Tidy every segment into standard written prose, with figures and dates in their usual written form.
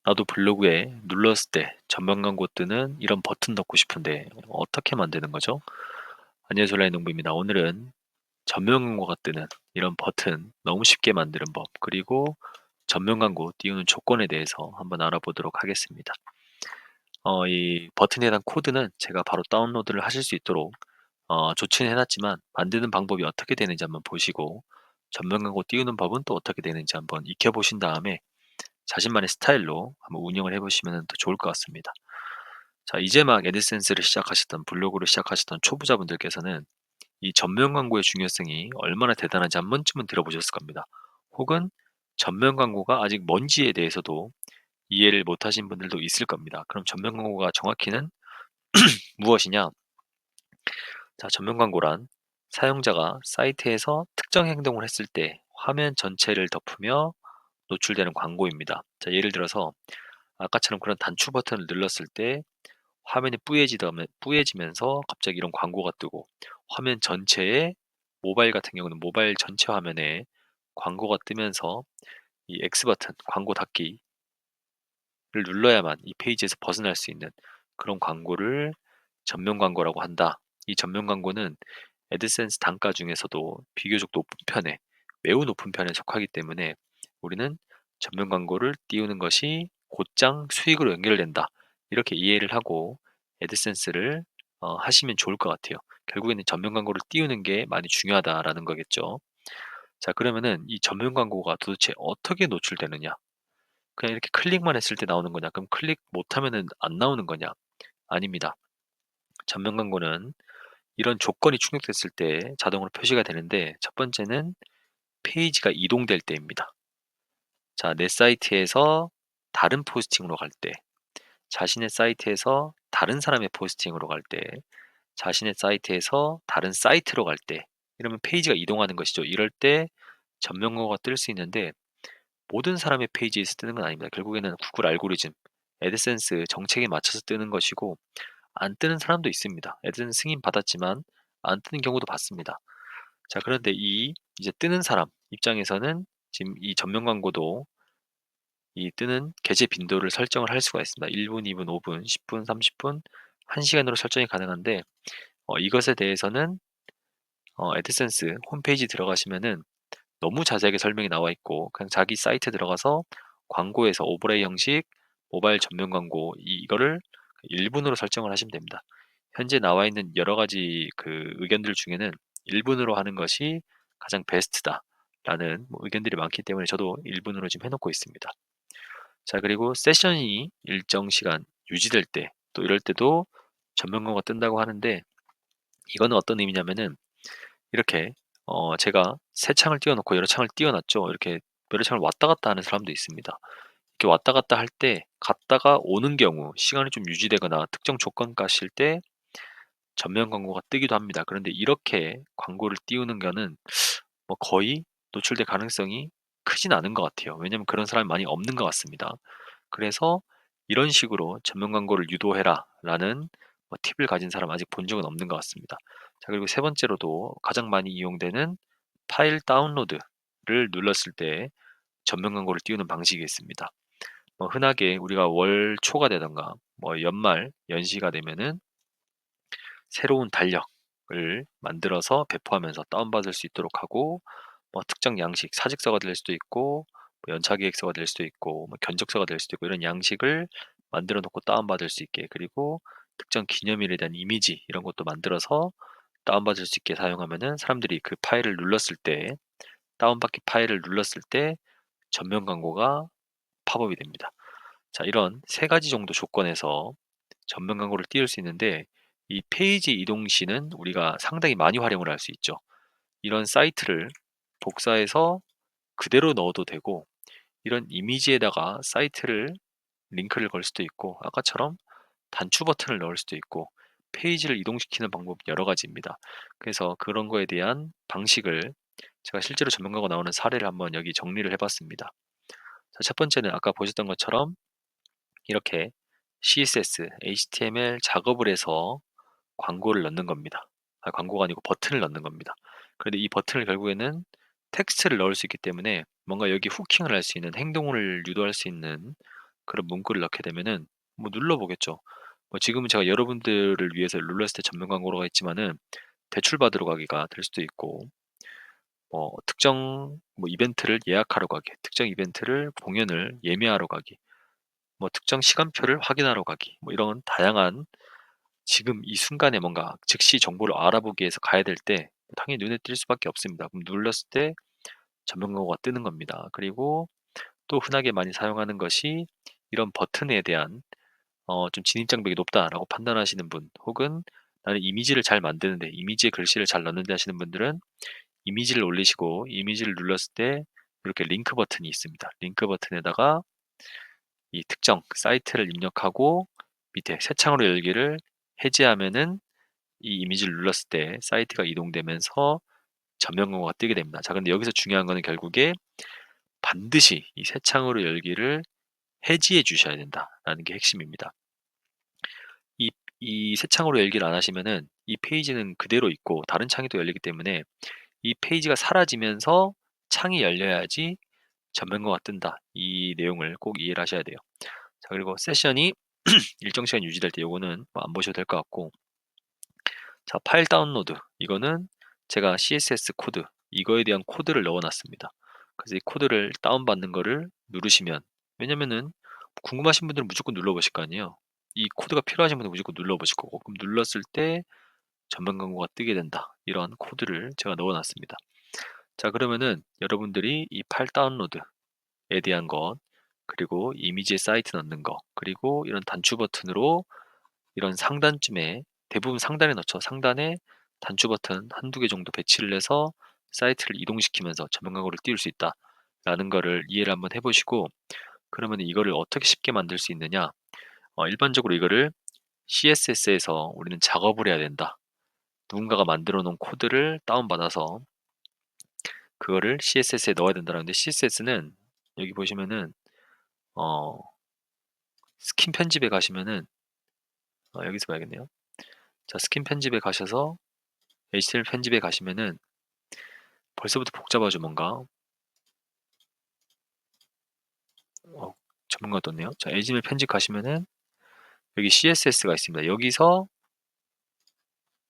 나도 블로그에 눌렀을 때 전면 광고 뜨는 이런 버튼 넣고 싶은데 어떻게 만드는 거죠? 안녕하세요, 라인농부입니다. 오늘은 전면 광고가 뜨는 이런 버튼 너무 쉽게 만드는 법, 그리고 전면 광고 띄우는 조건에 대해서 한번 알아보도록 하겠습니다. 이 버튼에 대한 코드는 제가 바로 다운로드를 하실 수 있도록 조치는 해놨지만, 만드는 방법이 어떻게 되는지 한번 보시고, 전면 광고 띄우는 법은 또 어떻게 되는지 한번 익혀보신 다음에 자신만의 스타일로 한번 운영을 해보시면 더 좋을 것 같습니다. 자, 이제 막 애드센스를 시작하셨던, 블로그를 시작하셨던 초보자분들께서는 이 전면 광고의 중요성이 얼마나 대단한지 한 번쯤은 들어보셨을 겁니다. 혹은 전면 광고가 아직 뭔지에 대해서도 이해를 못하신 분들도 있을 겁니다. 그럼 전면 광고가 정확히는 무엇이냐? 자, 전면 광고란 사용자가 사이트에서 특정 행동을 했을 때 화면 전체를 덮으며 노출되는 광고입니다. 자, 예를 들어서 아까처럼 그런 단추 버튼을 눌렀을 때 화면이 뿌얘지면서 갑자기 이런 광고가 뜨고, 화면 전체에, 모바일 같은 경우는 모바일 전체 화면에 광고가 뜨면서 이 X 버튼, 광고 닫기를 눌러야만 이 페이지에서 벗어날 수 있는 그런 광고를 전면 광고라고 한다. 이 전면 광고는 애드센스 단가 중에서도 비교적 높은 편에, 매우 높은 편에 속하기 때문에 우리는 전면 광고를 띄우는 것이 곧장 수익으로 연결된다, 이렇게 이해를 하고 애드센스를 하시면 좋을 것 같아요. 결국에는 전면 광고를 띄우는 게 많이 중요하다라는 거겠죠. 자, 그러면은 이 전면 광고가 도대체 어떻게 노출되느냐? 그냥 이렇게 클릭만 했을 때 나오는 거냐? 그럼 클릭 못하면은 안 나오는 거냐? 아닙니다. 전면 광고는 이런 조건이 충족됐을 때 자동으로 표시가 되는데, 첫 번째는 페이지가 이동될 때입니다. 자, 내 사이트에서 다른 포스팅으로 갈 때, 자신의 사이트에서 다른 사람의 포스팅으로 갈 때, 자신의 사이트에서 다른 사이트로 갈 때, 이러면 페이지가 이동하는 것이죠. 이럴 때 전면광고가 뜰 수 있는데, 모든 사람의 페이지에서 뜨는 건 아닙니다. 결국에는 구글 알고리즘, 애드센스 정책에 맞춰서 뜨는 것이고, 안 뜨는 사람도 있습니다. 애드센스 승인 받았지만 안 뜨는 경우도 봤습니다. 자, 그런데 이제 뜨는 사람 입장에서는 지금 이 전면 광고도 이 뜨는 게재 빈도를 설정을 할 수가 있습니다. 1분, 2분, 5분, 10분, 30분, 1시간으로 설정이 가능한데, 이것에 대해서는 애드센스 홈페이지 들어가시면은 너무 자세하게 설명이 나와 있고, 그냥 자기 사이트 들어가서 광고에서 오버레이 형식, 모바일 전면 광고, 이거를 1분으로 설정을 하시면 됩니다. 현재 나와 있는 여러 가지 그 의견들 중에는 1분으로 하는 것이 가장 베스트다라는 의견들이 많기 때문에 저도 1분으로 지금 해놓고 있습니다. 자, 그리고 세션이 일정 시간 유지될 때, 또 이럴 때도 전면 광고가 뜬다고 하는데, 이거는 어떤 의미냐면은 이렇게 제가 세 창을 띄워놓고 여러 창을 띄워놨죠. 이렇게 여러 창을 왔다 갔다 하는 사람도 있습니다. 이렇게 왔다 갔다 할 때, 갔다가 오는 경우 시간이 좀 유지되거나 특정 조건 가실 때 전면 광고가 뜨기도 합니다. 그런데 이렇게 광고를 띄우는 거는 뭐 거의 노출될 가능성이 크진 않은 것 같아요. 왜냐면 그런 사람이 많이 없는 것 같습니다. 그래서 이런 식으로 전면 광고를 유도해라 라는 팁을 가진 사람 아직 본 적은 없는 것 같습니다. 자, 그리고 세 번째로도 가장 많이 이용되는 파일 다운로드를 눌렀을 때 전면 광고를 띄우는 방식이 있습니다. 흔하게 우리가 월 초가 되던가 연말 연시가 되면은 새로운 달력을 만들어서 배포하면서 다운받을 수 있도록 하고, 특정 양식, 사직서가 될 수도 있고, 연차계획서가 될 수도 있고, 견적서가 될 수도 있고, 이런 양식을 만들어 놓고 다운받을 수 있게, 그리고 특정 기념일에 대한 이미지 이런 것도 만들어서 다운받을 수 있게 사용하면은 사람들이 그 파일을 눌렀을 때, 다운받기 파일을 눌렀을 때 전면 광고가 팝업이 됩니다. 자, 이런 세 가지 정도 조건에서 전면 광고를 띄울 수 있는데, 이 페이지 이동 시는 우리가 상당히 많이 활용을 할 수 있죠. 이런 사이트를 복사해서 그대로 넣어도 되고, 이런 이미지에다가 사이트를 링크를 걸 수도 있고, 아까처럼 단추 버튼을 넣을 수도 있고, 페이지를 이동시키는 방법 여러 가지입니다. 그래서 그런 거에 대한 방식을 제가 실제로 전면 광고 나오는 사례를 한번 여기 정리를 해봤습니다. 자, 첫 번째는 아까 보셨던 것처럼 이렇게 CSS, HTML 작업을 해서 광고를 넣는 겁니다. 광고가 아니고 버튼을 넣는 겁니다. 그런데 이 버튼을 결국에는 텍스트를 넣을 수 있기 때문에 뭔가 여기 후킹을 할 수 있는, 행동을 유도할 수 있는 그런 문구를 넣게 되면은 뭐 눌러보겠죠. 뭐 지금은 제가 여러분들을 위해서 룰러스테 전면 광고가 있지만은 대출 받으러 가기가 될 수도 있고, 특정 뭐 이벤트를 예약하러 가기, 특정 이벤트를 공연을 예매하러 가기, 뭐 특정 시간표를 확인하러 가기, 뭐 이런 다양한 지금 이 순간에 뭔가 즉시 정보를 알아보기 위해서 가야 될 때 당연히 눈에 띌 수밖에 없습니다. 그럼 눌렀을 때 전면 광고가 뜨는 겁니다. 그리고 또 흔하게 많이 사용하는 것이 이런 버튼에 대한 좀 진입 장벽이 높다라고 판단하시는 분, 혹은 나는 이미지를 잘 만드는데 이미지에 글씨를 잘 넣는데 하시는 분들은 이미지를 올리시고 이미지를 눌렀을 때 이렇게 링크 버튼이 있습니다. 링크 버튼에다가 이 특정 사이트를 입력하고 밑에 새 창으로 열기를 해제하면은 이 이미지를 눌렀을 때 사이트가 이동되면서 전면 광고가 뜨게 됩니다. 자, 근데 여기서 중요한 거는 결국에 반드시 이 새 창으로 열기를 해지해 주셔야 된다라는 게 핵심입니다. 이, 이 새 창으로 열기를 안 하시면은 이 페이지는 그대로 있고 다른 창이 또 열리기 때문에 이 페이지가 사라지면서 창이 열려야지 전면광고가 뜬다. 이 내용을 꼭 이해를 하셔야 돼요. 자, 그리고 세션이 일정 시간 유지될 때 요거는 뭐안 보셔도 될 것 같고, 자, 파일 다운로드. 이거는 제가 CSS 코드, 이거에 대한 코드를 넣어놨습니다. 그래서 이 코드를 다운받는 거를 누르시면, 왜냐면은 궁금하신 분들은 무조건 눌러보실 거 아니에요. 이 코드가 필요하신 분들은 무조건 눌러보실 거고, 그럼 눌렀을 때 전면 광고가 뜨게 된다. 이런 코드를 제가 넣어놨습니다. 자, 그러면은 여러분들이 이 파일 다운로드에 대한 것, 그리고 이미지에 사이트 넣는 거, 그리고 이런 단추 버튼으로 이런 상단쯤에, 대부분 상단에 넣죠. 상단에 단추 버튼 한두 개 정도 배치를 해서 사이트를 이동시키면서 전면 광고를 띄울 수 있다 라는 거를 이해를 한번 해보시고, 그러면 이거를 어떻게 쉽게 만들 수 있느냐, 일반적으로 이거를 CSS에서 우리는 작업을 해야 된다. 누군가가 만들어 놓은 코드를 다운받아서 그거를 CSS에 넣어야 된다는데, CSS는 여기 보시면은 어, 스킨 편집에 가시면은 여기서 봐야겠네요. 자, 스킨 편집에 가셔서 HTML 편집에 가시면은 벌써부터 복잡하죠, 뭔가. 전문가 떴네요. 자, HTML 편집 가시면은 여기 CSS가 있습니다. 여기서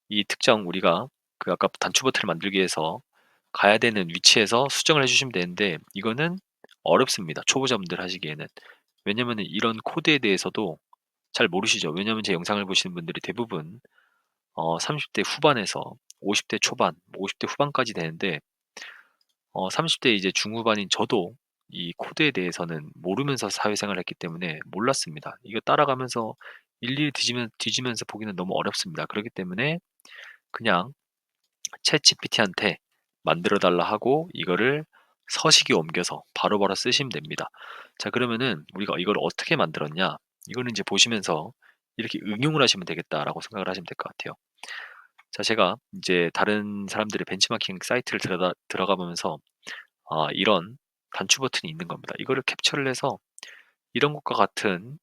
이 특정 우리가 그 아까 단추 버튼을 만들기 위해서 가야 되는 위치에서 수정을 해주시면 되는데, 이거는 어렵습니다. 초보자분들 하시기에는. 왜냐면은 이런 코드에 대해서도 잘 모르시죠. 왜냐면 제 영상을 보시는 분들이 대부분 30대 후반에서 50대 초반, 50대 후반까지 되는데, 30대 이제 중후반인 저도 이 코드에 대해서는 모르면서 사회생활을 했기 때문에 몰랐습니다. 이거 따라가면서 일일이 뒤지면서 보기는 너무 어렵습니다. 그렇기 때문에 그냥 챗 GPT한테 만들어 달라 하고 이거를 서식에 옮겨서 바로바로 쓰시면 됩니다. 자, 그러면은 우리가 이걸 어떻게 만들었냐? 이거는 이제 보시면서 이렇게 응용을 하시면 되겠다라고 생각을 하시면 될 것 같아요. 자, 제가 이제 다른 사람들의 벤치마킹 사이트를 들어가 보면서 이런 단추 버튼이 있는 겁니다. 이거를 캡처를 해서 이런 것과 같은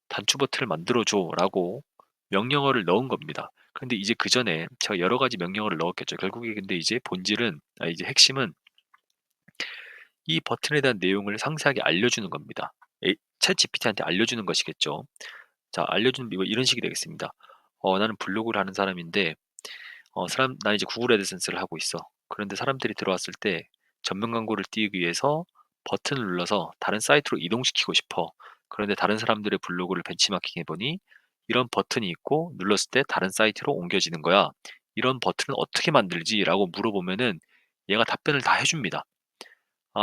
단추 버튼을 만들어줘 라고 명령어를 넣은 겁니다. 근데 이제 그 전에 제가 여러 가지 명령어를 넣었겠죠. 결국에 근데 이제 본질은, 이제 핵심은 이 버튼에 대한 내용을 상세하게 알려주는 겁니다. 챗 GPT한테 알려주는 것이겠죠. 자, 알려주는 이런 식이 되겠습니다. 나는 블로그를 하는 사람인데, 나 이제 구글 애드센스를 하고 있어. 그런데 사람들이 들어왔을 때 전면 광고를 띄우기 위해서 버튼을 눌러서 다른 사이트로 이동시키고 싶어. 그런데 다른 사람들의 블로그를 벤치마킹 해보니 이런 버튼이 있고 눌렀을 때 다른 사이트로 옮겨지는 거야. 이런 버튼을 어떻게 만들지? 라고 물어보면은 얘가 답변을 다 해줍니다.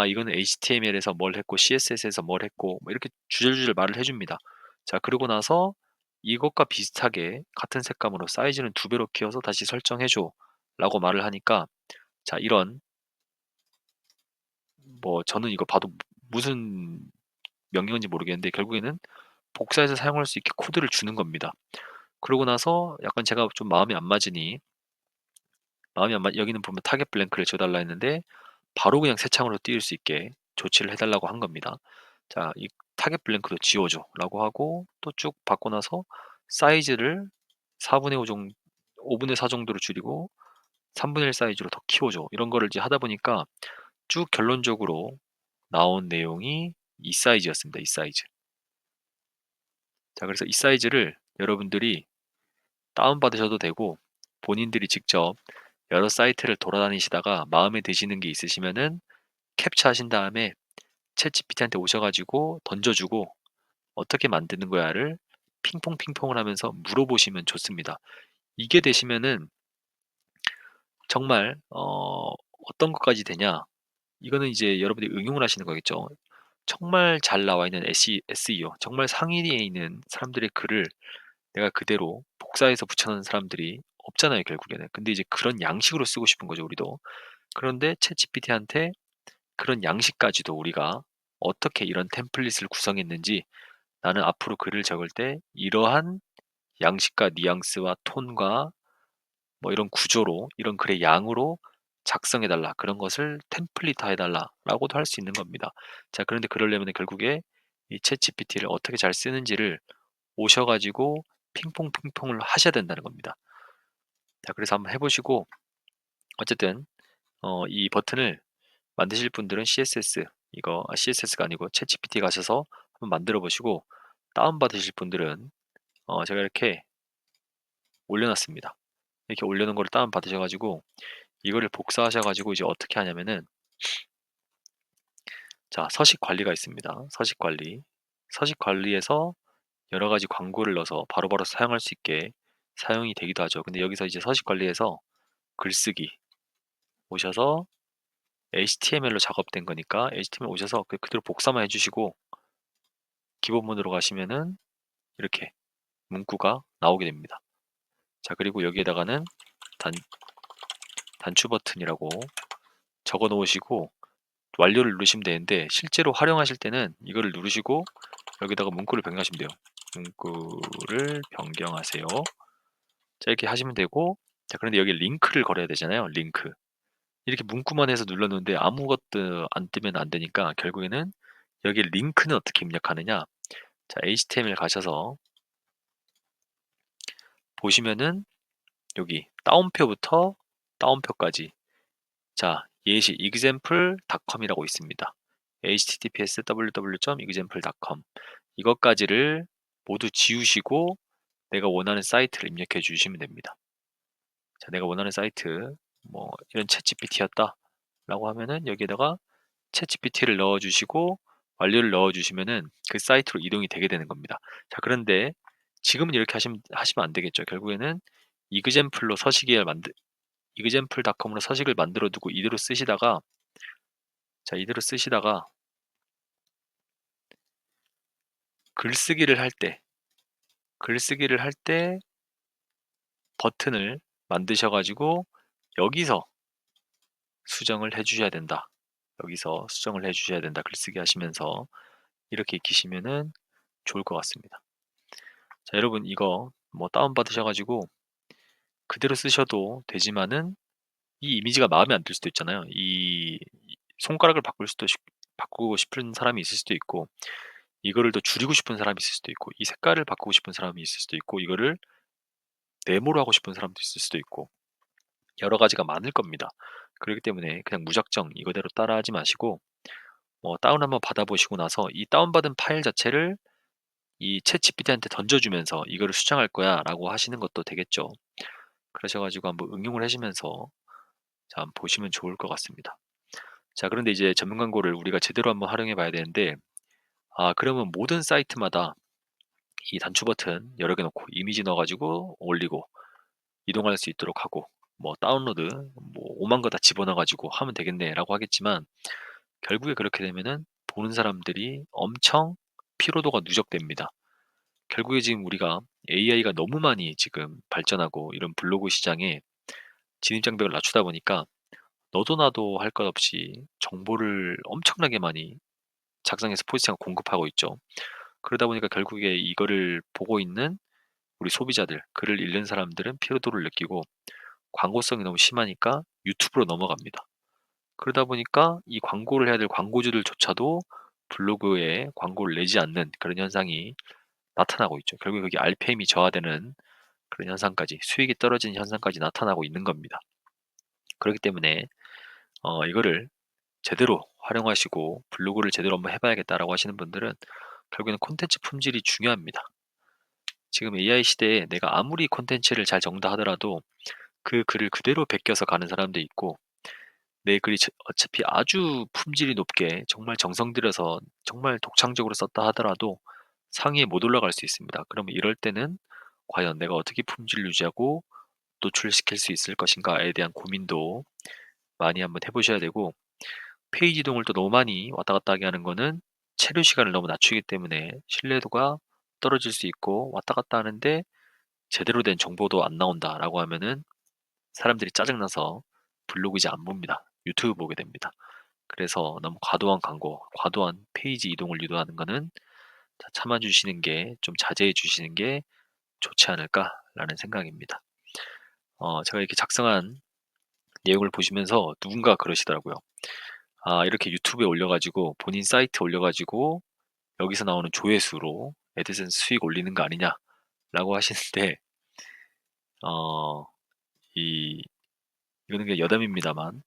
이거는 HTML에서 뭘 했고 CSS에서 뭘 했고 뭐 이렇게 주절주절 말을 해줍니다. 자, 그러고 나서 이것과 비슷하게 같은 색감으로 사이즈는 2배로 키워서 다시 설정해줘 라고 말을 하니까, 자, 이런, 뭐 저는 이거 봐도 무슨 명령인지 모르겠는데 결국에는 복사해서 사용할 수 있게 코드를 주는 겁니다. 그러고 나서 약간 제가 좀 여기는 보면 타겟 블랭크를 줘달라 했는데 바로 그냥 새 창으로 띄울 수 있게 조치를 해달라고 한 겁니다. 자, 이 타겟 블랭크도 지워줘 라고 하고 또 쭉 받고 나서 사이즈를 4분의 5 정도, 5분의 4 정도로 줄이고 3분의 1 사이즈로 더 키워줘, 이런 거를 이제 하다 보니까 쭉 결론적으로 나온 내용이 이 사이즈였습니다. 이 사이즈. 자, 그래서 이 사이즈를 여러분들이 다운받으셔도 되고 본인들이 직접 여러 사이트를 돌아다니시다가 마음에 드시는 게 있으시면은 캡처하신 다음에 챗GPT한테 오셔 가지고 던져주고 "어떻게 만드는 거야?"를 핑퐁 핑퐁을 하면서 물어보시면 좋습니다. 이게 되시면은 정말 어떤 것까지 되냐, 이거는 이제 여러분들이 응용을 하시는 거겠죠. 정말 잘 나와 있는 SEO, 정말 상위에 있는 사람들의 글을 내가 그대로 복사해서 붙여 넣은 사람들이 없잖아요, 결국에는. 근데 이제 그런 양식으로 쓰고 싶은 거죠, 우리도. 그런데 챗GPT한테 그런 양식까지도 우리가 어떻게 이런 템플릿을 구성했는지, 나는 앞으로 글을 적을 때 이러한 양식과 뉘앙스와 톤과 뭐 이런 구조로, 이런 글의 양으로 작성해 달라, 그런 것을 템플릿화해 달라라고도 할 수 있는 겁니다. 자, 그런데 그러려면 결국에 이 챗GPT를 어떻게 잘 쓰는지를 오셔 가지고 핑퐁 핑퐁을 하셔야 된다는 겁니다. 자, 그래서 한번 해 보시고, 어쨌든 이 버튼을 만드실 분들은 CSS가 아니고 챗GPT 가셔서 한번 만들어 보시고, 다운 받으실 분들은 제가 이렇게 올려 놨습니다. 이렇게 올려 놓은 거를 다운 받으셔 가지고 이거를 복사하셔 가지고 이제 어떻게 하냐면은, 자, 서식 관리가 있습니다. 서식 관리. 서식 관리에서 여러 가지 광고를 넣어서 바로바로 사용할 수 있게 사용이 되기도 하죠. 근데 여기서 이제 서식 관리에서 글쓰기 오셔서 HTML로 작업된 거니까 HTML 오셔서 그대로 복사만 해 주시고 기본 모드로 가시면은 이렇게 문구가 나오게 됩니다. 자, 그리고 여기에다가는 단 단추 버튼이라고 적어 놓으시고 완료를 누르시면 되는데, 실제로 활용하실 때는 이거를 누르시고 여기다가 문구를 변경하시면 돼요. 문구를 변경하세요. 자, 이렇게 하시면 되고, 자, 그런데 여기 링크를 걸어야 되잖아요. 링크. 이렇게 문구만 해서 눌렀는데 아무것도 안 뜨면 안 되니까 결국에는 여기 링크는 어떻게 입력하느냐. 자, HTML 가셔서 보시면은 여기 따옴표부터 따옴표까지, 자, 예시 example.com이라고 있습니다. https www.example.com, 이것까지를 모두 지우시고 내가 원하는 사이트를 입력해 주시면 됩니다. 자, 내가 원하는 사이트, 뭐 이런 챗GPT였다 라고 하면은 여기에다가 챗GPT를 넣어 주시고 완료를 넣어 주시면은 그 사이트로 이동이 되게 되는 겁니다. 자, 그런데 지금은 이렇게 하시면 안 되겠죠. 결국에는 이그젠플로 서식을 만들 example.com으로 서식을 만들어 두고 이대로 쓰시다가, 자, 이대로 쓰시다가 글쓰기를 할 때 글쓰기를 할 때 버튼을 만드셔 가지고 여기서 수정을 해 주셔야 된다. 여기서 수정을 해 주셔야 된다. 글쓰기 하시면서 이렇게 익히시면은 좋을 것 같습니다. 자, 여러분 이거 뭐 다운 받으셔 가지고 그대로 쓰셔도 되지만은 이 이미지가 마음에 안 들 수도 있잖아요. 이 손가락을 바꾸고 싶은 사람이 있을 수도 있고, 이거를 더 줄이고 싶은 사람이 있을 수도 있고, 이 색깔을 바꾸고 싶은 사람이 있을 수도 있고, 이거를 네모로 하고 싶은 사람도 있을 수도 있고, 여러 가지가 많을 겁니다. 그렇기 때문에 그냥 무작정 이거대로 따라하지 마시고 다운 한번 받아보시고 나서 이 다운받은 파일 자체를 이 챗GPT한테 던져주면서 "이거를 수정할 거야."라고 하시는 것도 되겠죠. 그러셔 가지고 한번 응용을 하시면서 자, 한번 보시면 좋을 것 같습니다. 자, 그런데 이제 전면 광고를 우리가 제대로 한번 활용해 봐야 되는데, 그러면 모든 사이트마다 이 단추 버튼 여러 개 놓고 이미지 넣어 가지고 올리고 이동할 수 있도록 하고 뭐 다운로드 뭐 5만 거 다 집어넣어 가지고 하면 되겠네라고 하겠지만, 결국에 그렇게 되면은 보는 사람들이 엄청 피로도가 누적됩니다. 결국에 지금 우리가 AI가 너무 많이 지금 발전하고 이런 블로그 시장에 진입장벽을 낮추다 보니까 너도 나도 할 것 없이 정보를 엄청나게 많이 작성해서 포스팅하고 공급하고 있죠. 그러다 보니까 결국에 이거를 보고 있는 우리 소비자들, 글을 읽는 사람들은 피로도를 느끼고 광고성이 너무 심하니까 유튜브로 넘어갑니다. 그러다 보니까 이 광고를 해야 될 광고주들조차도 블로그에 광고를 내지 않는 그런 현상이 나타나고 있죠. 결국에 그게 RPM이 저하되는 그런 현상까지, 수익이 떨어지는 현상까지 나타나고 있는 겁니다. 그렇기 때문에 이거를 제대로 활용하시고 블로그를 제대로 한번 해 봐야겠다라고 하시는 분들은 결국에는 콘텐츠 품질이 중요합니다. 지금 AI 시대에 내가 아무리 콘텐츠를 잘 정다 하더라도 그 글을 그대로 베껴서 가는 사람도 있고, 내 글이 어차피 아주 품질이 높게 정말 정성 들여서 정말 독창적으로 썼다 하더라도 상위에 못 올라갈 수 있습니다. 그러면 이럴 때는 과연 내가 어떻게 품질을 유지하고 노출시킬 수 있을 것인가에 대한 고민도 많이 한번 해보셔야 되고, 페이지 이동을 또 너무 많이 왔다 갔다 하게 하는 거는 체류 시간을 너무 낮추기 때문에 신뢰도가 떨어질 수 있고, 왔다 갔다 하는데 제대로 된 정보도 안 나온다라고 하면은 사람들이 짜증나서 블로그 이제 안 봅니다. 유튜브 보게 됩니다. 그래서 너무 과도한 광고, 과도한 페이지 이동을 유도하는 거는 참아주시는 게, 좀 자제해 주시는 게 좋지 않을까라는 생각입니다. 제가 이렇게 작성한 내용을 보시면서 누군가 그러시더라고요. 아, 이렇게 유튜브에 올려가지고 본인 사이트에 올려가지고 여기서 나오는 조회수로 애드센스 수익 올리는 거 아니냐라고 하시는데, 어, 이 이거는 그냥 여담입니다만,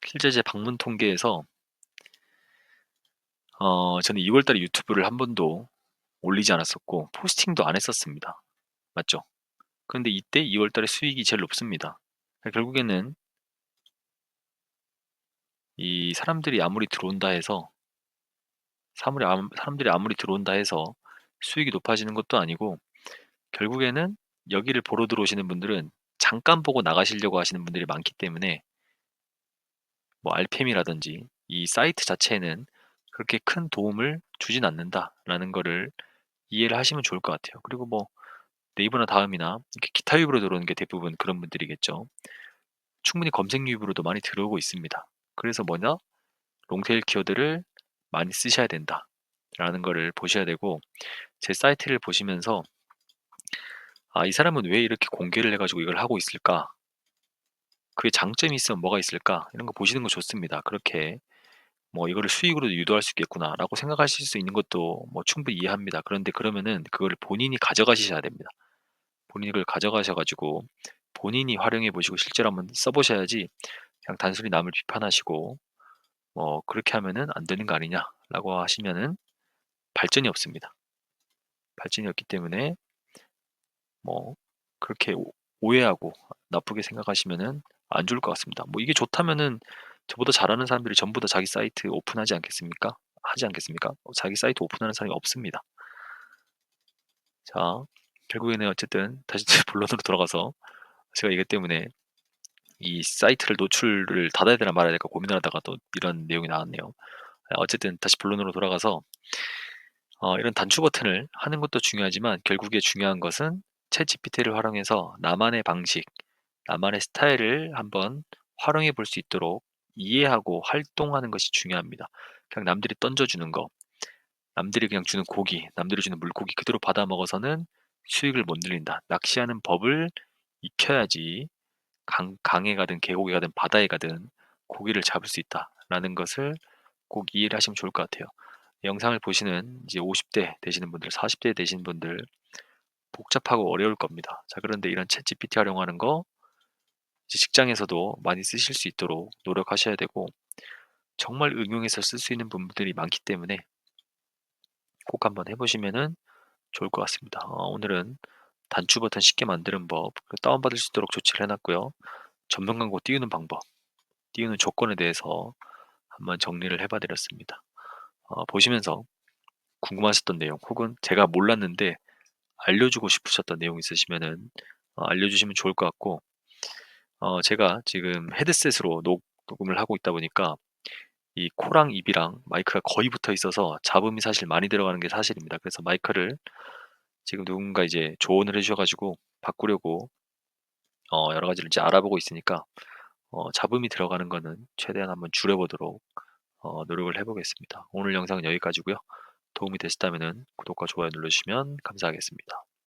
실제 제 방문 통계에서 저는 2월 달에 유튜브를 한 번도 올리지 않았었고 포스팅도 안 했었습니다. 맞죠? 그런데 이때 2월 달에 수익이 제일 높습니다. 그러니까 결국에는 이 사람들이 아무리 들어온다 해서 사람들이 아무리 들어온다 해서 수익이 높아지는 것도 아니고, 결국에는 여기를 보러 들어오시는 분들은 잠깐 보고 나가시려고 하시는 분들이 많기 때문에 뭐 RPM이라든지 이 사이트 자체에는 그렇게 큰 도움을 주진 않는다라는 거를 이해를 하시면 좋을 것 같아요. 그리고 뭐 네이버나 다음이나 이렇게 기타 유입으로 들어오는 게 대부분 그런 분들이겠죠. 충분히 검색 유입으로도 많이 들어오고 있습니다. 그래서 뭐냐? 롱테일 키워드를 많이 쓰셔야 된다라는 거를 보셔야 되고, 제 사이트를 보시면서 아, 이 사람은 왜 이렇게 공개를 해가지고 이걸 하고 있을까? 그게 장점이 있으면 뭐가 있을까? 이런 거 보시는 거 좋습니다. 그렇게 뭐 이거를 수익으로도 유도할 수 있겠구나라고 생각하실 수 있는 것도 뭐 충분히 이해합니다. 그런데 그러면은 그거를 본인이 가져가셔야 됩니다. 본인이 그걸 가져가셔가지고 본인이 활용해 보시고 실제로 한번 써보셔야지, 그냥 단순히 남을 비판하시고 뭐 그렇게 하면은 안 되는 거 아니냐라고 하시면은 발전이 없습니다. 발전이 없기 때문에 뭐 그렇게 오해하고 나쁘게 생각하시면은 안 좋을 것 같습니다. 뭐 이게 좋다면은 저보다 잘하는 사람들이 전부 다 자기 사이트 오픈하지 않겠습니까? 하지 않겠습니까? 자기 사이트 오픈하는 사람이 없습니다. 자, 결국에는 어쨌든 다시 본론으로 돌아가서, 제가 이것 때문에 이 사이트를 노출을 닫아야 되나 말아야 될까 고민을 하다가 또 이런 내용이 나왔네요. 어쨌든 다시 본론으로 돌아가서, 이런 단추 버튼을 하는 것도 중요하지만 결국에 중요한 것은 챗GPT를 활용해서 나만의 방식, 나만의 스타일을 한번 활용해 볼 수 있도록 이해하고 활동하는 것이 중요합니다. 그냥 남들이 던져주는 거, 남들이 그냥 주는 고기, 남들이 주는 물고기 그대로 받아 먹어서는 수익을 못 늘린다. 낚시하는 법을 익혀야지 강에 가든 계곡에 가든 바다에 가든 고기를 잡을 수 있다라는 것을 꼭 이해를 하시면 좋을 것 같아요. 영상을 보시는 이제 50대 되시는 분들, 40대 되시는 분들 복잡하고 어려울 겁니다. 자, 그런데 이런 챗 GPT 활용하는 거 이제 직장에서도 많이 쓰실 수 있도록 노력하셔야 되고, 정말 응용해서 쓸 수 있는 부분들이 많기 때문에 꼭 한번 해보시면은 좋을 것 같습니다. 오늘은 단추 버튼 쉽게 만드는 법, 다운받을 수 있도록 조치를 해놨고요. 전면 광고 띄우는 방법, 띄우는 조건에 대해서 한번 정리를 해봐 드렸습니다. 보시면서 궁금하셨던 내용 혹은 제가 몰랐는데 알려주고 싶으셨던 내용 있으시면은 알려주시면 좋을 것 같고, 제가 지금 헤드셋으로 녹음을 하고 있다 보니까 이 코랑 입이랑 마이크가 거의 붙어 있어서 잡음이 사실 많이 들어가는 게 사실입니다. 그래서 마이크를 지금 누군가 이제 조언을 해주셔가지고 바꾸려고 여러 가지를 이제 알아보고 있으니까 잡음이 들어가는 거는 최대한 한번 줄여보도록 노력을 해보겠습니다. 오늘 영상은 여기까지고요. 도움이 되셨다면 구독과 좋아요 눌러주시면 감사하겠습니다.